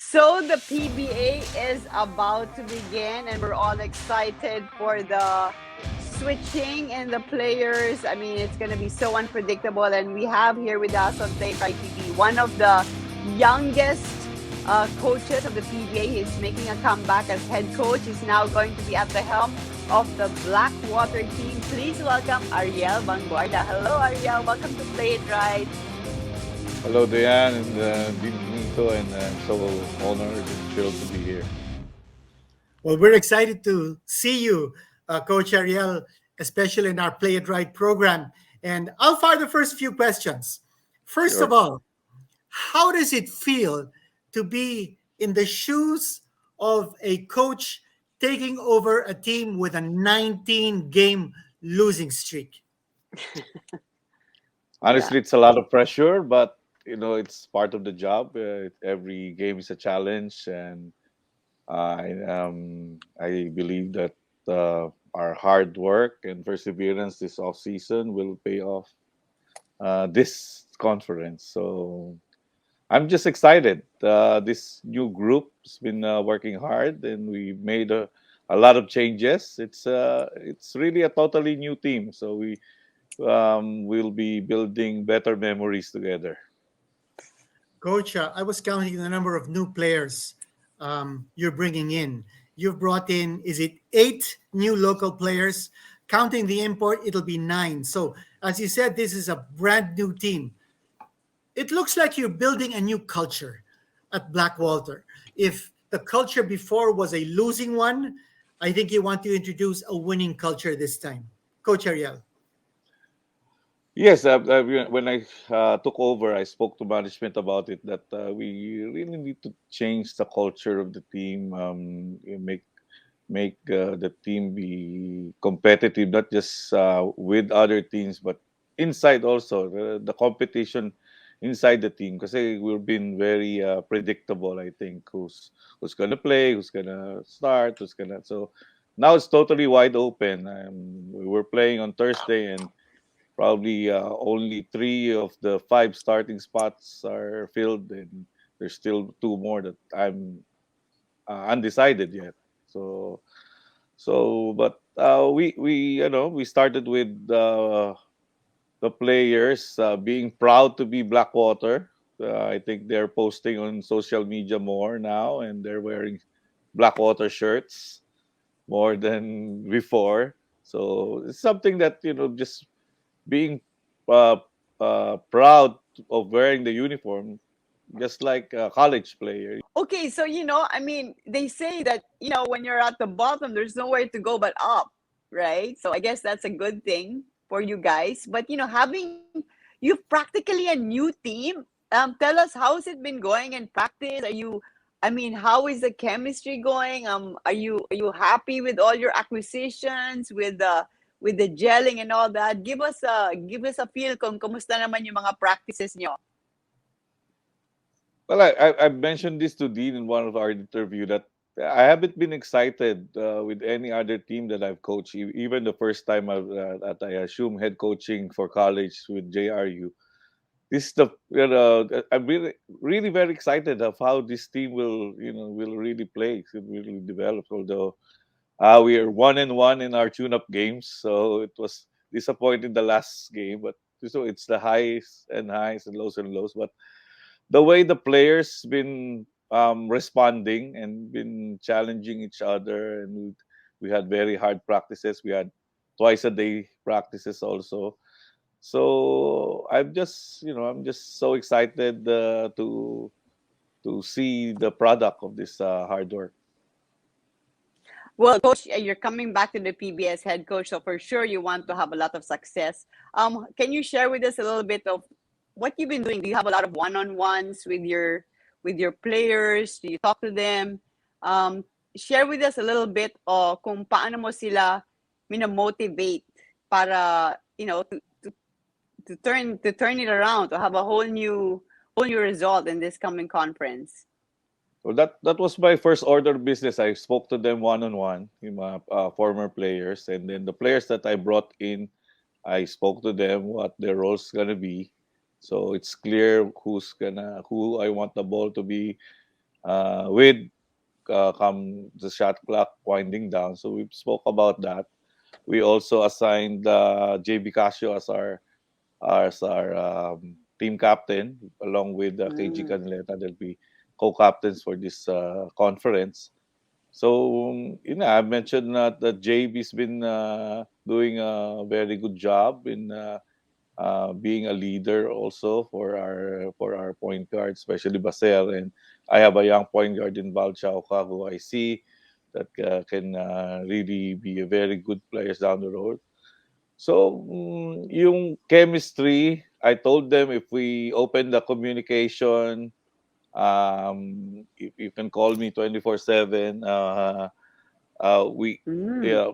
So the PBA is about to begin, and we're all excited for the switching and the players. I mean, it's going to be so unpredictable. And we have here with us on PlayitRight TV one of the youngest coaches of the PBA. He's making a comeback as head coach. He's now going to be at the helm of the Blackwater team. Please welcome Ariel Vanguardia. Hello, Ariel. Welcome to Play It Right. Hello, Dyan and Quinito, and I'm so honored and thrilled to be here. Well, we're excited to see you, Coach Ariel, especially in our Play It Right program. And I'll fire the first few questions. First of Sure. all, how does it feel to be in the shoes of a coach taking over a team with a 19-game losing streak? Yeah. Honestly, it's a lot of pressure, but it's part of the job. Every game is a challenge, and I believe that our hard work and perseverance this off season will pay off this conference. So I'm just excited. This new group has been working hard, and we made a lot of changes. It's really a totally new team. So we'll be building better memories together. Coach, I was counting the number of new players you're bringing in. You've brought in, is it 8 new local players? Counting the import, it'll be 9. So, as you said, this is a brand new team. It looks like you're building a new culture at Blackwater. If the culture before was a losing one, I think you want to introduce a winning culture this time. Coach Ariel. Yes, when I took over, I spoke to management about it that we really need to change the culture of the team, make the team be competitive, not just with other teams, but inside also the competition inside the team. Because we've been very predictable. I think who's gonna play, who's gonna start, who's gonna. So now it's totally wide open. We were playing on Thursday, and probably only 3 of the 5 starting spots are filled, and there's still 2 more that I'm undecided yet. So but we started with the players being proud to be Blackwater. I think they're posting on social media more now, and they're wearing Blackwater shirts more than before. So it's something that just being uh, proud of wearing the uniform, just like a college player. Okay, so I mean, they say that when you're at the bottom, there's nowhere to go but up, right? So I guess that's a good thing for you guys. But having you practically a new team, tell us how's it been going in practice? I mean, how is the chemistry going? Are you happy with all your acquisitions, with the gelling and all that? Give us a feel kung kumusta naman yung mga practices nyo. Well, I've mentioned this to Dean in one of our interview that I haven't been excited with any other team that I've coached. Even the first time that I assumed head coaching for college with JRU. This is the I'm really very excited of how this team will really play, will really develop. Although we are 1-1 in our tune-up games, so it was disappointing the last game. But so it's the highs and lows. But the way the players been responding and been challenging each other, and we had very hard practices. We had twice a day practices also. So I'm just so excited to see the product of this hard work. Well, coach, you're coming back to the PBS head coach, so for sure you want to have a lot of success. Can you share with us a little bit of what you've been doing? Do you have a lot of one-on-ones with your players? Do you talk to them? Share with us a little bit kung paano mo sila motivate para to turn it around, to have a whole new result in this coming conference. Well, that was my first order of business. I spoke to them one on one, my former players, and then the players that I brought in, I spoke to them what their roles gonna be, so it's clear who I want the ball to be with come the shot clock winding down. So we spoke about that. We also assigned JB Casio as our team captain, along with KG Mm. Canleta. They'll be co-captains for this conference. So, I mentioned that JB's been doing a very good job in being a leader also for our point guard, especially Basel. And I have a young point guard in Val Chauca who I see that can really be a very good players down the road. So, yung chemistry, I told them if we open the communication, you can call me 24/7. We Mm. yeah,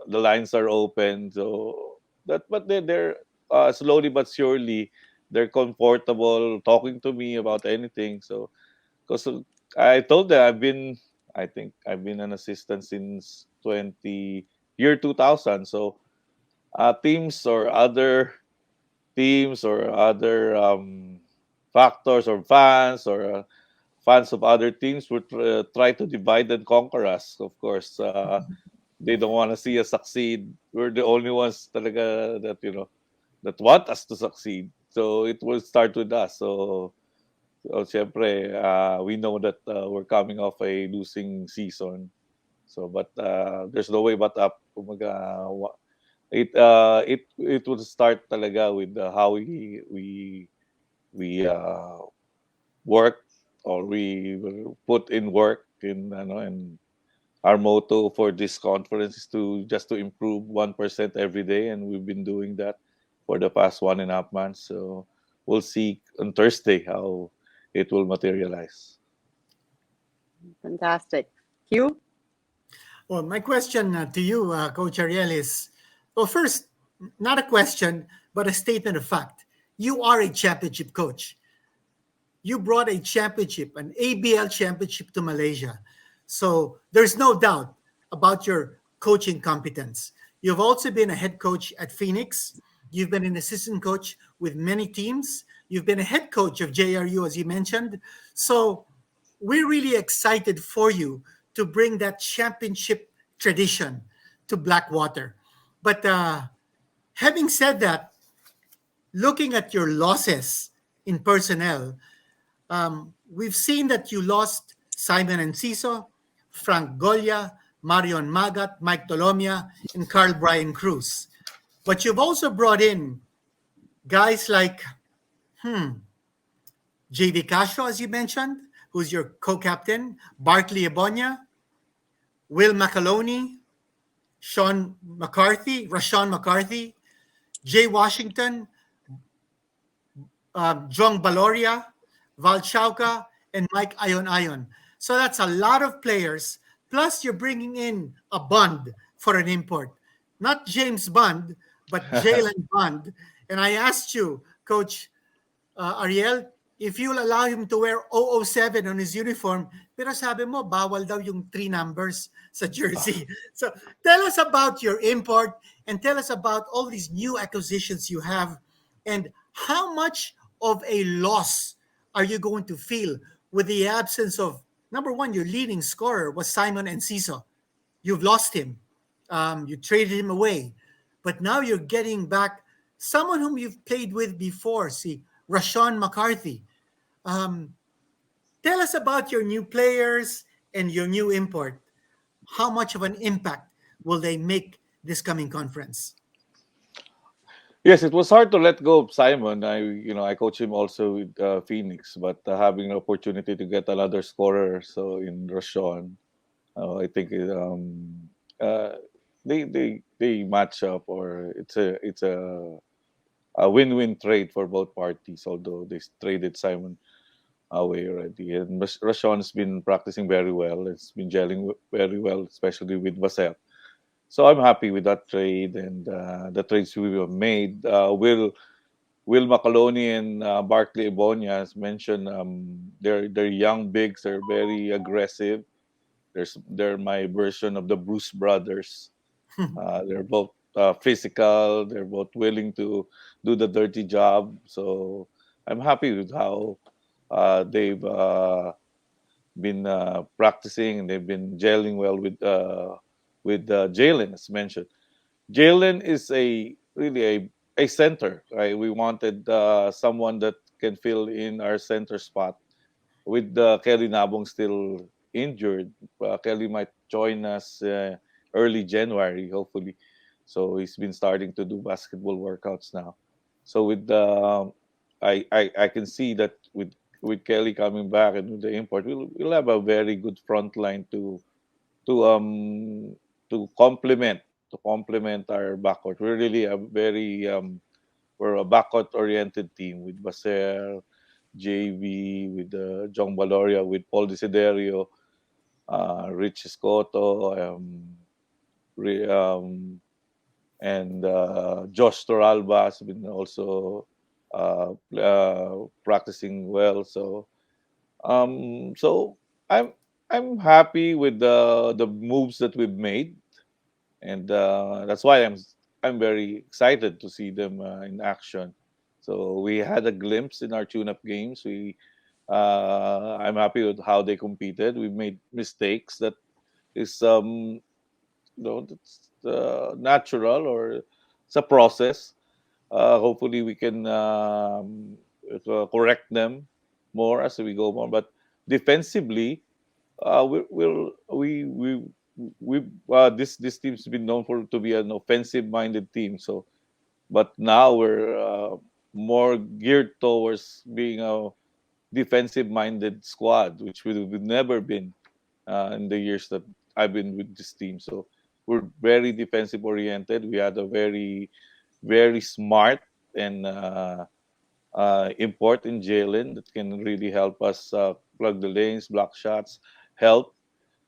the lines are open. So but they're slowly but surely they're comfortable talking to me about anything. So because I told them I think I've been an assistant since year 2000. So teams or other teams or other factors or fans of other teams would try to divide and conquer us. Of course, they don't want to see us succeed. We're the only ones talaga that that want us to succeed. So it will start with us. So syempre, we know that we're coming off a losing season. So but there's no way but up. Kumaga, it would start talaga with how we work or we will put in work in and our motto for this conference is to improve 1% every day, and we've been doing that for the past 1.5 months. So we'll see on Thursday how it will materialize. Fantastic. Hugh? Well, my question to you, Coach Ariel, is well, first, not a question, but a statement of fact. You are a championship coach. You brought a championship, an ABL championship to Malaysia. So there's no doubt about your coaching competence. You've also been a head coach at Phoenix. You've been an assistant coach with many teams. You've been a head coach of JRU, as you mentioned. So we're really excited for you to bring that championship tradition to Blackwater. But having said that, looking at your losses in personnel, we've seen that you lost Simon Enciso, Frank Golia, Marion Magat, Mike Tolomia, and Carl Brian Cruz. But you've also brought in guys like JV Castro, as you mentioned, who's your co-captain, Barkley Ebonia, Will McAloney, Rashawn McCarthy, Jay Washington, Jong Baloria, Val Chauca, and Mike Ayon. So that's a lot of players. Plus, you're bringing in a Bond for an import. Not James Bond, but Jalen Bond. And I asked you, Coach Ariel, if you'll allow him to wear 007 on his uniform, pero sabi mo, bawal daw yung 3 numbers sa jersey. So tell us about your import and tell us about all these new acquisitions you have and how much of a loss are you going to feel with the absence of, number one, your leading scorer was Simon Enciso. You've lost him. You traded him away. But now you're getting back someone whom you've played with before, see, Rashawn McCarthy. Um, Tell us about your new players and your new import. How much of an impact will they make this coming conference? Yes, it was hard to let go of Simon. I coach him also with Phoenix, but having an opportunity to get another scorer, so in Roshan, I think uh, they match up, or it's a win-win trade for both parties. Although they traded Simon away already, and Rashawn's been practicing very well. It's been gelling very well, especially with Vassell. So I'm happy with that trade and the trades we have made. Will McAloney and Barkley Ebonia, as mentioned, they're young bigs. They're very aggressive. They're my version of the Bruce brothers. They're both physical. They're both willing to do the dirty job. So I'm happy with how they've been practicing, and they've been gelling well with Jalen, as mentioned. Jalen is a really a center, right? We wanted someone that can fill in our center spot. With Kelly Nabong still injured, Kelly might join us early January, hopefully. So he's been starting to do basketball workouts now. So with I can see that with Kelly coming back and with the import, we'll have a very good front line to um to complement to complement our backcourt. We're really a very we're a backcourt oriented team with Baser, JV, with Jong Valoria, with Paul Desiderio, Rich Escoto, and Josh Toralba has been also practicing well. So I'm I'm happy with the moves that we've made, and that's why I'm very excited to see them in action. So we had a glimpse in our tune-up games. I'm happy with how they competed. We made mistakes that is that's natural, or it's a process. Hopefully we can correct them more as we go more. But defensively, this team's been known for to be an offensive minded team. So, but now we're more geared towards being a defensive minded squad, which we've never been in the years that I've been with this team. So we're very defensive oriented. We had a very smart and import in Jalen that can really help us plug the lanes, block shots, help.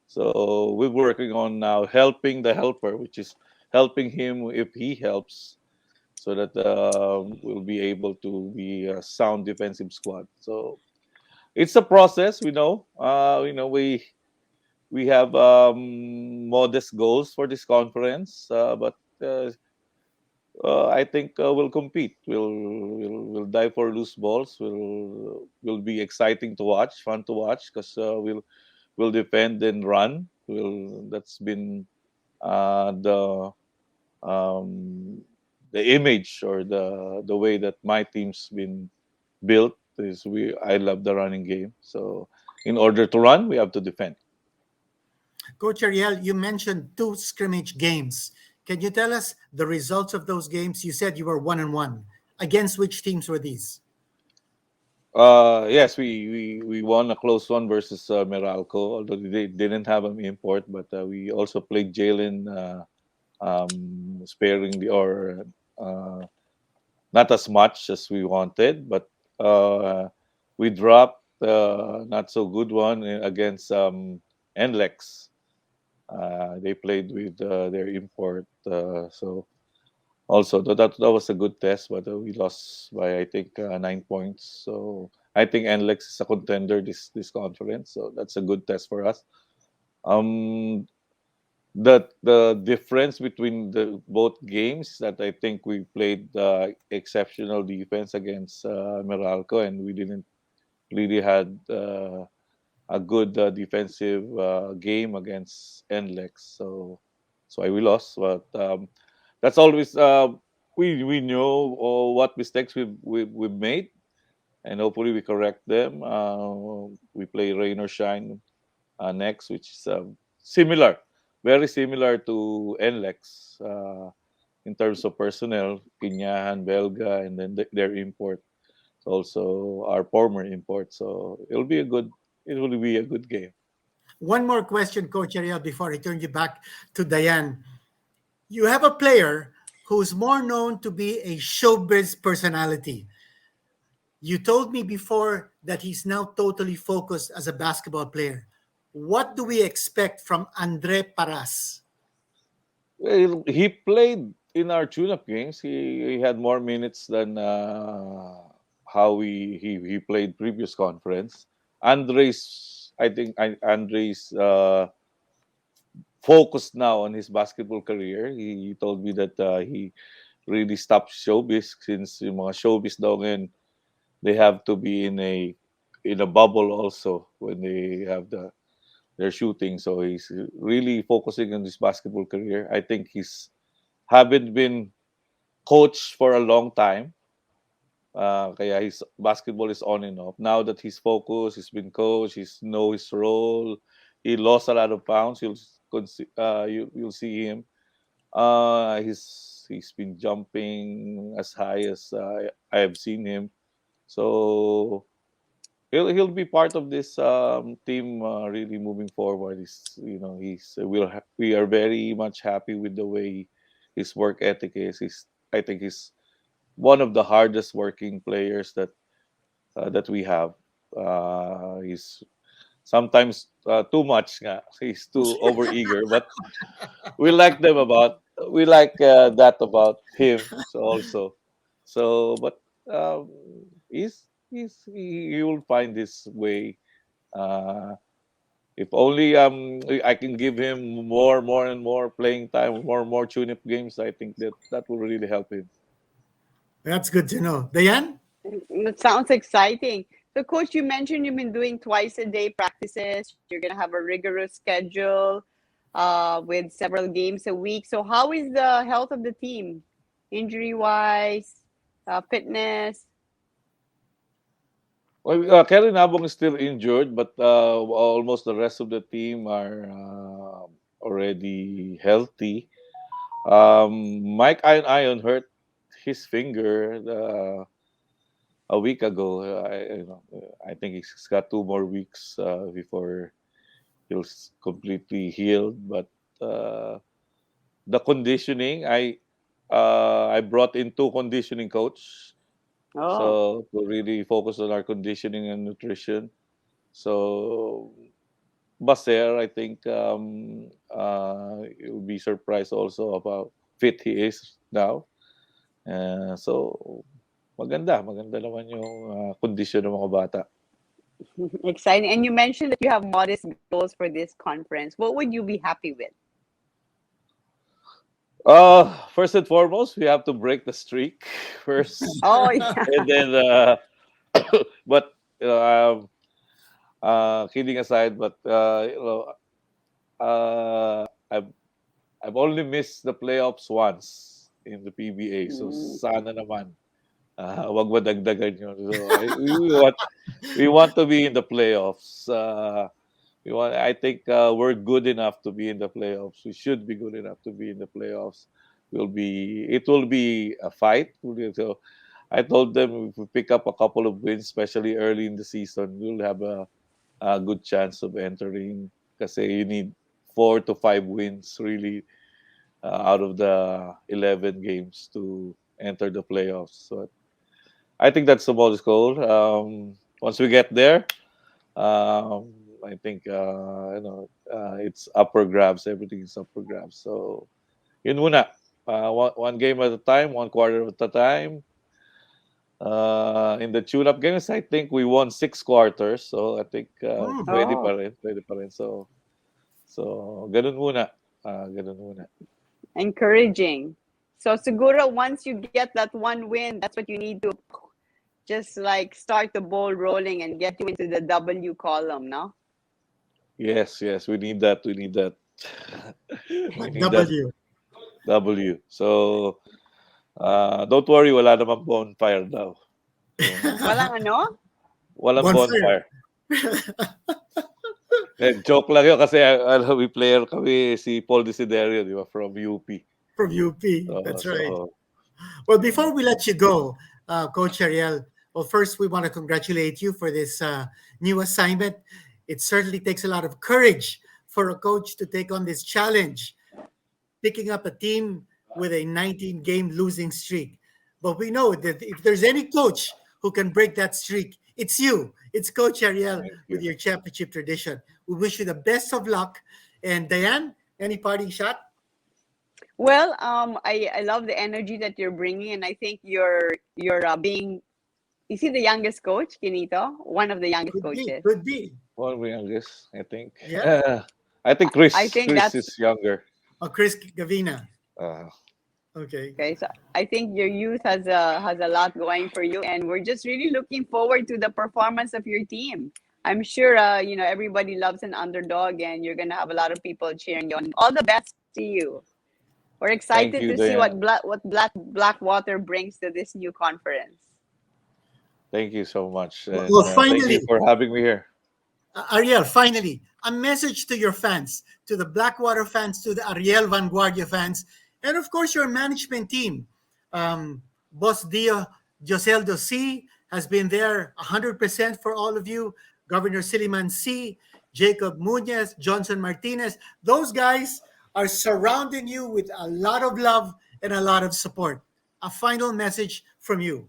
So we're working on now helping the helper, which is helping him if he helps, so that we'll be able to be a sound defensive squad. So it's a process, we know. We have modest goals for this conference, but I think we'll compete. We'll dive for loose balls. Will be exciting to watch, fun to watch, because we'll defend and run. Will That's been the um, the image, or the way that my team's been built is we I love the running game. So in order to run, we have to defend. Coach Ariel, you mentioned two scrimmage games. Can you tell us the results of those games? You said you were 1-1. Against which teams were these? Yes, we won a close one versus Meralco, although they didn't have an import, but we also played Jalen sparingly, or uh, not as much as we wanted, but we dropped not so good one against NLEX. They played with their import, so also that was a good test, but we lost by I think 9 points. So I think NLEX is a contender this conference, so that's a good test for us. Um, the difference between the both games, that I think we played exceptional defense against Meralco, and we didn't really had a good defensive game against NLEX. So we lost, but that's always we know what mistakes we've made, and hopefully we correct them. We play rain or shine next, which is similar, very similar to NLEX in terms of personnel. Pinyahan, Belga, and then their import, also our former import. So it will be a good game. One more question, Coach Ariel, before I turn you back to Dyan. You have a player who's more known to be a showbiz personality. You told me before that he's now totally focused as a basketball player. What do we expect from Andre Paras? Well, he played in our tune-up games. He had more minutes than how he played previous conference. I think Andres focused now on his basketball career. He told me that he really stopped showbiz, since yung mga showbiz daw ngayon, they have to be in a in a bubble also when they have their shooting. So he's really focusing on his basketball career. I think he's haven't been coached for a long time. Kaya his basketball is on and off. Now that he's focused, he's been coached, he's know his role. He lost a lot of pounds. You'll see him. He's been jumping as high as I have seen him. So he'll be part of this team really moving forward. We are very much happy with the way his work ethic is. I think he's one of the hardest working players that we have. He's sometimes too much. Nga. He's too overeager, but we like them about we like that about him. So also, but um, he will find his way. Uh, if only I can give him more and more playing time, more and more tune-up games. I think that will really help him. That's good to know. Dyan? It sounds exciting. So, Coach, you mentioned you've been doing twice a day practices. You're going to have a rigorous schedule with several games a week. So, how is the health of the team, injury wise, fitness? Well, Kelly Nabong is still injured, but almost the rest of the team are already healthy. Mike Ion hurt his finger a week ago. I think he's got 2 more weeks before completely healed. But the conditioning, I brought in 2 conditioning coach, Oh, so to really focus on our conditioning and nutrition. So Baser, I think you'll be surprised also about fit he is now. So maganda naman yung kondisyon ng mga bata. exciting. And you mentioned that you have modest goals for this conference. What would you be happy with? First and foremost, we have to break the streak first, Oh, yeah. and then but kidding aside, but I've only missed the playoffs once in the PBA, so Mm. sana naman wag madagdagan yun. So we want to be in the playoffs. I think we're good enough to be in the playoffs. We should be good enough to be in the playoffs. It will be a fight. So I told them if we pick up a couple of wins, especially early in the season, we'll have a good chance of entering. Because you need 4 to 5 wins really out of the 11 games to enter the playoffs. So I think that's the modest goal. Once we get there, um, I think it's up for grabs. Everything is up for grabs. So yun muna. One game at a time, 1 quarter at a time. In the tune-up games, I think we won 6 quarters. So I think pwede Oh, pa rin, pwede pa rin. So ganun muna. Ganun muna. encouraging. So, siguro, once you get that one win, that's what you need to just like start the ball rolling and get you into the W column, no? Yes, we need that. We need that. We need that W. W. So don't worry, wala namang bonfire daw. Walang ano? Walang Bonfire. bonfire. Joke lang yun kasi we player kami si Paul Desiderio, di ba, from UP. From UP. So, That's right. so, Well, before we let you go, Coach Ariel, well, first we want to congratulate you for this new assignment. It certainly takes a lot of courage for a coach to take on this challenge, picking up a team with a 19-game losing streak. But we know that if there's any coach who can break that streak, it's you. It's Coach Ariel thank with you. your championship tradition. We wish you the best of luck. And Dyan, any parting shot? Well, I love the energy that you're bringing, and I think you're being. Is he the youngest coach, Quinito? One of the youngest Could be. coaches. Could be. One of the youngest, I think. Yeah. I think I think Chris that's is younger. Chris Gavina. Uh, Okay. Okay, so I think your youth has a lot going for you, and we're just really looking forward to the performance of your team. I'm sure everybody loves an underdog, and you're gonna have a lot of people cheering you on. All the best to you. We're Thank excited you, to see Diane. what Blackwater brings to this new conference. Thank you so much, and Well, thank you finally, for having me here. Ariel, finally, a message to your fans, to the Blackwater fans, to the Ariel Vanguardia fans, and of course your management team. Boss Dio Joseldo C has been there 100% for all of you. Governor Siliman C, Jacob Muñez, Johnson Martinez. Those guys are surrounding you with a lot of love and a lot of support. A final message from you.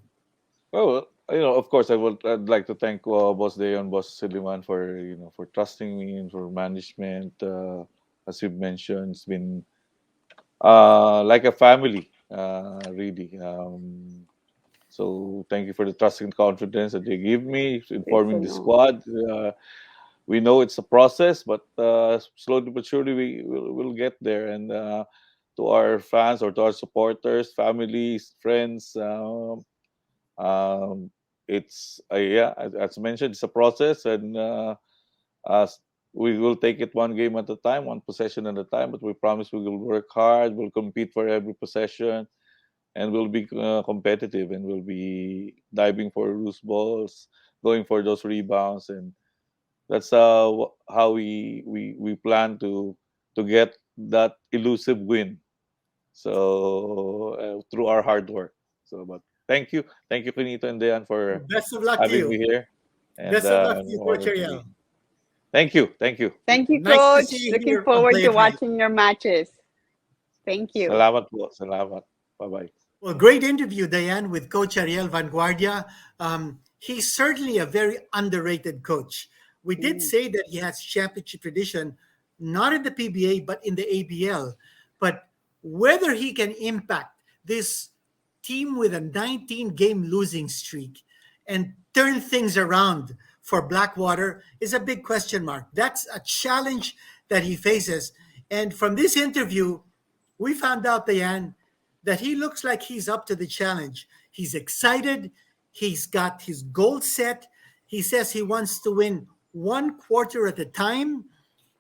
Well, of course, I'd like to thank Boss Day and Boss Suleiman for for trusting me and for management. As you've mentioned, it's been like a family, really. So thank you for the trust and confidence that they give me Good to informing the know. squad. We know it's a process, but slowly but surely we'll get there. And to our fans or to our supporters, families, friends. Um, it's yeah, as mentioned, it's a process, and as we will take it one game at a time, one possession at a time. But we promise we will work hard, we'll compete for every possession, and we'll be competitive, and we'll be diving for loose balls, going for those rebounds, and that's how we plan to get that elusive win. So through our hard work. So, but thank you, Quinito and Dayan, for Best of luck to having you. me here, and Best of luck to an you, Coach honor to Ariel. be. Thank you, thank you. Thank you, Nice to Coach. see you Looking here on forward Play to It Right. watching your matches. Thank you. Salamat po, salamat. Bye bye. Well, great interview, Diane, with Coach Ariel Vanguardia. He's certainly a very underrated coach. We did Mm. say that he has championship tradition, not in the PBA, but in the ABL. But whether he can impact this team with a 19-game losing streak and turn things around for Blackwater is a big question mark. That's a challenge that he faces. And from this interview, we found out, Diane, that he looks like he's up to the challenge. He's excited. He's got his goal set. He says he wants to win one quarter at a time.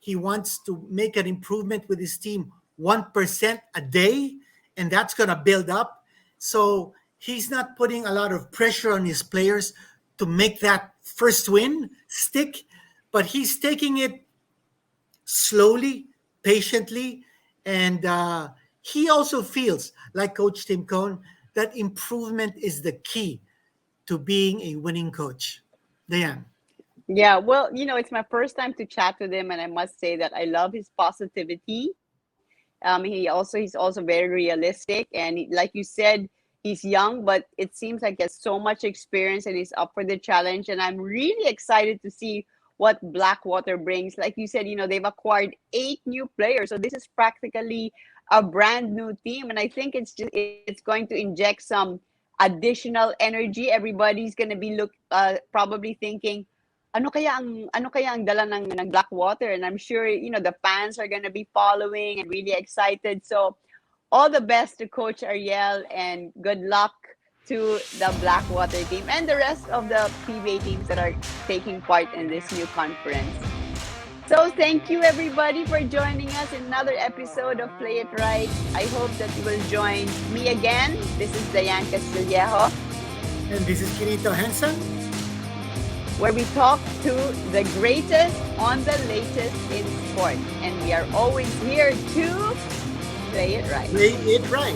He wants to make an improvement with his team 1% a day, and that's going to build up. So he's not putting a lot of pressure on his players to make that first win stick, but he's taking it slowly, patiently, and he also feels, like Coach Tim Cohn, that improvement is the key to being a winning coach. Diane. Yeah, well, it's my first time to chat with him, and I must say that I love his positivity. He's also very realistic, and like you said, he's young, but it seems like he has so much experience, and he's up for the challenge. And I'm really excited to see what Blackwater brings. Like you said, they've acquired 8 new players, so this is practically a brand new team, and I think it's going to inject some additional energy. Everybody's gonna be probably thinking, ano kaya ang dala ng Blackwater, and I'm sure the fans are gonna be following and really excited. So all the best to Coach Ariel, and good luck to the Blackwater team and the rest of the PBA teams that are taking part in this new conference. So thank you everybody for joining us in another episode of Play It Right. I hope that you will join me again. This is Dyan Castillejo, And this is Quinito Henson. where we talk to the greatest on the latest in sport. And we are always here to play it right. Play it right.